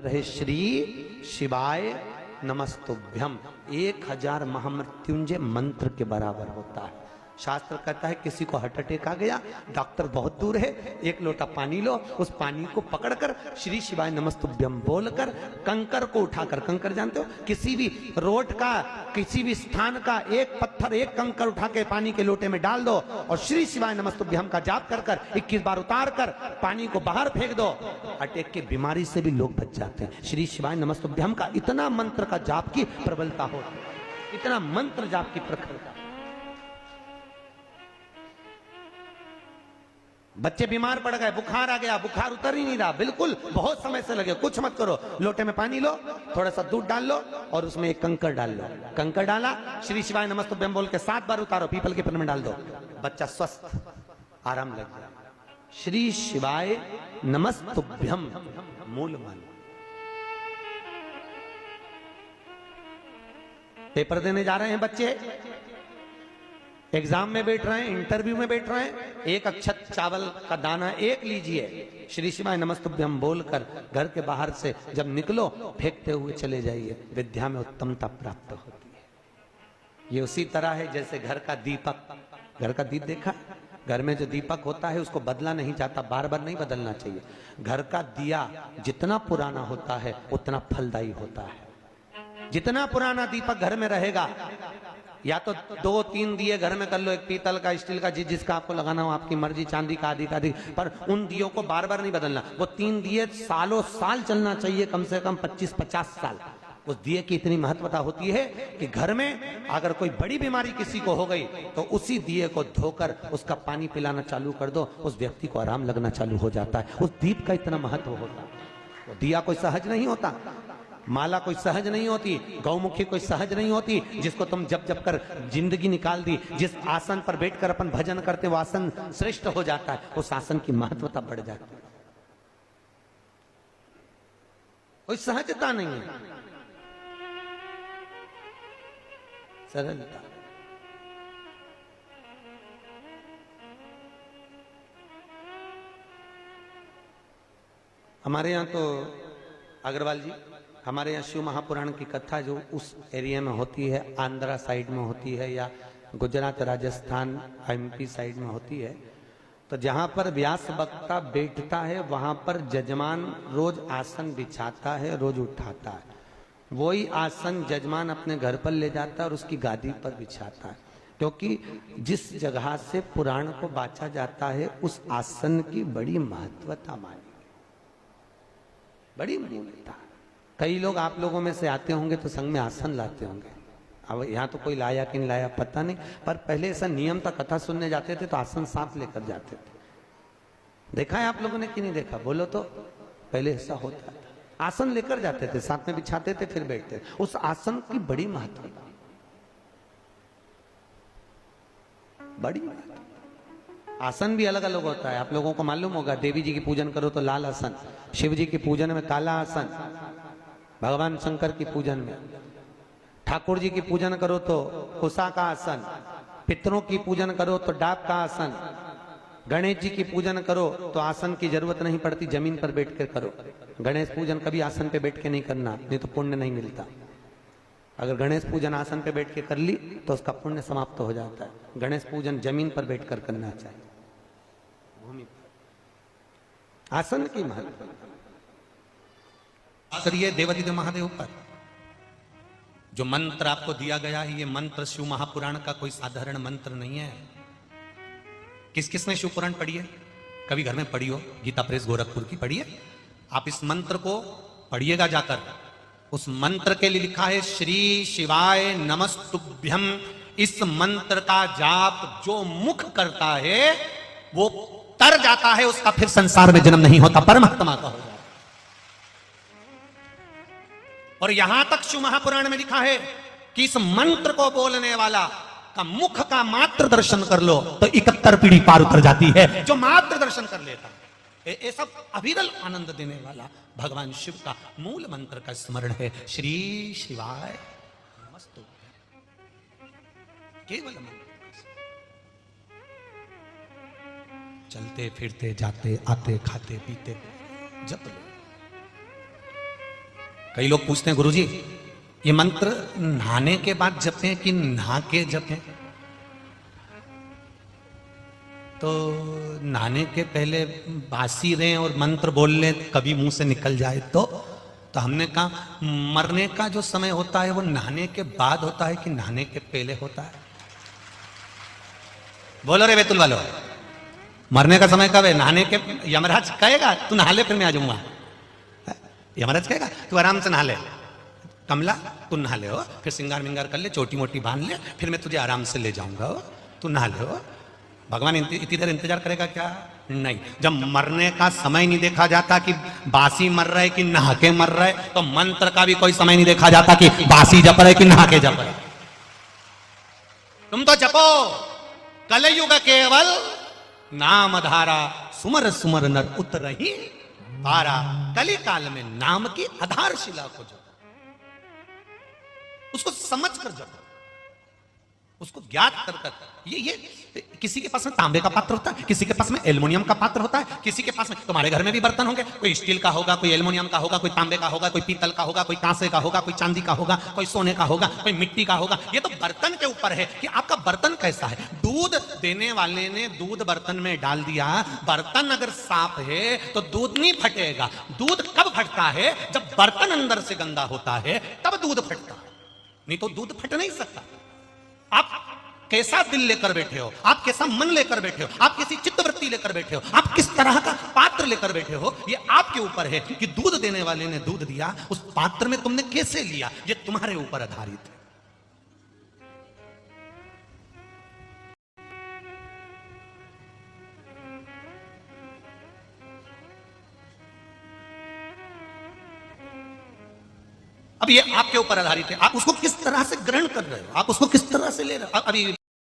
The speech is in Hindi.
रहे श्री शिवाय नमस्तुभ्यम 1000 महामृत्युंजय मंत्र के बराबर होता है। शास्त्र कहता है किसी को हार्ट अटैक आ गया, डॉक्टर बहुत दूर है, एक लोटा पानी लो, उस पानी को पकड़कर श्री शिवाय नमस्तुभ्यम बोलकर कंकर को उठाकर, कंकर जानते हो, किसी भी रोड का किसी भी स्थान का एक पत्थर एक कंकर उठा के पानी के लोटे में डाल दो और श्री शिवाय नमस्तुभ्यम का जाप कर कर 21 बार उतार कर पानी को बाहर फेंक दो, अटैक की बीमारी से भी लोग बच जाते हैं। श्री शिवाय नमस्तुभ्यम का इतना मंत्र का जाप की प्रबलता होती है, इतना मंत्र जाप की प्रखरता। बच्चे बीमार पड़ गए, बुखार आ गया, बुखार उतर ही नहीं रहा, बिल्कुल बहुत समय से लगे, कुछ मत करो, लोटे में पानी लो, थोड़ा सा दूध डाल लो और उसमें एक कंकर डाल लो, कंकर डाला, श्री शिवाय नमस्तुभ्यम बोल के 7 बार उतारो, पीपल के पेड़ में डाल दो, बच्चा स्वस्थ, आराम लग गया। श्री शिवाय नमस्तुभ्यम मूल मंत्र। पेपर देने जा रहे हैं बच्चे, एग्जाम में बैठ रहे हैं, इंटरव्यू में बैठ रहे हैं, एक अक्षत चावल का दाना एक लीजिए, श्री शिवाय नमस्तुभ्यम बोलकर घर के बाहर से जब निकलो फेंकते हुए चले जाइए, विद्या में उत्तमता प्राप्त होती है। ये उसी तरह है जैसे घर का दीपक, घर का दीप देखा, घर में जो दीपक होता है उसको बदला नहीं जाता, बार बार नहीं बदलना चाहिए। घर का दिया जितना पुराना होता है उतना फलदायी होता है। जितना पुराना दीपक घर में रहेगा, या तो 2-3 दिए घर में कर लो, एक पीतल का, स्टील का, जिसका आपको लगाना हो, आपकी मर्जी, चांदी का, आदि का आदि, पर उन दियों को बार बार नहीं बदलना। वो 3 दिए सालों साल चलना चाहिए, कम से कम 25-50 साल। उस दिए की इतनी महत्वता होती है कि घर में अगर कोई बड़ी बीमारी किसी को हो गई तो उसी दिए को धोकर उसका पानी पिलाना चालू कर दो, उस व्यक्ति को आराम लगना चालू हो जाता है। उस दीप का इतना महत्व होता है। वो दिया कोई सहज नहीं होता, माला कोई सहज नहीं होती, गौमुखी कोई सहज नहीं होती, जिसको तुम जब जब कर जिंदगी निकाल दी। जिस आसन पर बैठकर अपन भजन करते वो आसन श्रेष्ठ हो जाता है, उस आसन की महत्वता बढ़ जाती है। कोई सहजता नहीं है, सरलता। हमारे यहाँ तो अग्रवाल जी, हमारे यहाँ शिव महापुराण की कथा जो उस एरिया में होती है, आंध्रा साइड में होती है या गुजरात, राजस्थान, एमपी साइड में होती है, तो जहाँ पर व्यास वक्ता बैठता है वहाँ पर जजमान रोज आसन बिछाता है, रोज उठाता है। वही आसन जजमान अपने घर पर ले जाता है और उसकी गादी पर बिछाता है, क्योंकि जिस जगह से पुराण को बांचा जाता है उस आसन की बड़ी महत्वता मानी, बड़ी मूल्यता। कई लोग आप लोगों में से आते होंगे तो संग में आसन लाते होंगे। अब यहाँ तो कोई लाया कि नहीं लाया पता नहीं, पर पहले ऐसा नियम था, कथा सुनने जाते थे तो आसन साथ लेकर जाते थे। देखा है आप लोगों ने कि नहीं देखा? बोलो तो। पहले ऐसा होता था, आसन लेकर जाते थे, साथ में बिछाते थे, फिर बैठते थे। उस आसन की बड़ी महत्वता, बड़ी महत्वता। आसन भी अलग अलग होता है, आप लोगों को मालूम होगा। देवी जी की पूजन करो तो लाल आसन, शिव जी की पूजन में काला आसन, भगवान शंकर की पूजन में, ठाकुर जी की पूजन करो तो कुसा का आसन, पितरों की पूजन करो तो डाब का आसन, गणेश जी की पूजन करो तो आसन की जरूरत नहीं पड़ती, जमीन पर बैठ कर करो। गणेश पूजन कभी आसन पे बैठ के नहीं करना, नहीं तो पुण्य नहीं मिलता। अगर गणेश पूजन आसन पे बैठ के कर ली तो उसका पुण्य समाप्त हो जाता है। गणेश पूजन जमीन पर बैठ कर करना चाहिए, भूमि पर। आसन की महत्व करिए देवादिदेव महादेव पर। जो मंत्र आपको दिया गया है, ये मंत्र शिव महापुराण का कोई साधारण मंत्र नहीं है। किस किसने शिव पुराण पढ़ी है? कभी घर में पढ़ी हो? गीता प्रेस गोरखपुर की पढ़िए। आप इस मंत्र को पढ़िएगा जाकर। उस मंत्र के लिए लिखा है श्री शिवाय नमस्तुभ्यम। इस मंत्र का जाप जो मुख करता है वो तर जाता है, उसका फिर संसार में जन्म नहीं होता, परमात्मा का हो जाता। और यहां तक शिव महापुराण में लिखा है कि इस मंत्र को बोलने वाला का मुख का मात्र दर्शन कर लो तो 71 पीढ़ी पार उतर जाती है। जो मात्र दर्शन कर लेता, ये सब अविरल आनंद देने वाला भगवान शिव का मूल मंत्र का स्मरण है, श्री शिवाय नमस्तुभ्यम। केवल मंत्र, चलते फिरते जाते आते खाते पीते जप लो। कई लोग पूछते हैं गुरुजी ये मंत्र नहाने के बाद जपें कि नहा के जपें? तो नहाने के पहले बासी रहें और मंत्र बोल लें कभी मुंह से निकल जाए तो हमने कहा मरने का जो समय होता है वो नहाने के बाद होता है कि नहाने के पहले होता है? बोलो रे बेतुल वालो, मरने का समय कब है? नहाने के? यमराज कहेगा तू नहा ले फिर मैं आ जाऊंगा। यमराज कहेगा तू आराम से नहा ले, कमला तू नहा ले हो, फिर सिंगार मिंगार कर ले, छोटी मोटी बांध ले, फिर मैं तुझे आराम से ले जाऊंगा हो, तू नहा ले हो। भगवान इतनी देर इंतजार करेगा क्या? नहीं। जब मरने का समय नहीं देखा जाता कि बासी मर रहा है कि नहा के मर रहा है, तो मंत्र का भी कोई समय नहीं देखा जाता कि बासी जप रहे कि नहा के जप रहे। तुम तो जपो कलयुग केवल नाम धारा, सुमर सुमर नर उतरहि पारा। कली काल में नाम की आधारशिला को जपो, उसको समझ कर जपो, उसको ज्ञात कर। ये किसी के पास में तांबे का पात्र होता है, किसी के पास में एल्युमिनियम का पात्र होता है, किसी के पास में, तुम्हारे घर में भी बर्तन होंगे, कोई स्टील का होगा, कोई एल्युमिनियम का होगा, कोई तांबे का होगा, कोई पीतल का होगा, कोई कांसे का होगा, कोई चांदी का होगा, कोई सोने का होगा, कोई मिट्टी का होगा। ये तो बर्तन के ऊपर है कि आपका बर्तन कैसा है। दूध देने वाले ने दूध बर्तन में डाल दिया, बर्तन अगर साफ है तो दूध नहीं फटेगा। दूध कब फटता है? जब बर्तन अंदर से गंदा होता है तब दूध फटता है, नहीं तो दूध फट नहीं सकता। आप कैसा दिल लेकर बैठे हो, आप कैसा मन लेकर बैठे हो, आप कैसी चित्तवृत्ति लेकर बैठे हो, आप किस तरह का पात्र लेकर बैठे हो, ये आपके ऊपर है कि दूध देने वाले ने दूध दिया, उस पात्र में तुमने कैसे लिया, ये तुम्हारे ऊपर आधारित है। अब ये आपके ऊपर आधारित है, आप उसको किस तरह से ग्रहण कर रहे हो, आप उसको किस तरह से ले रहे हो। अभी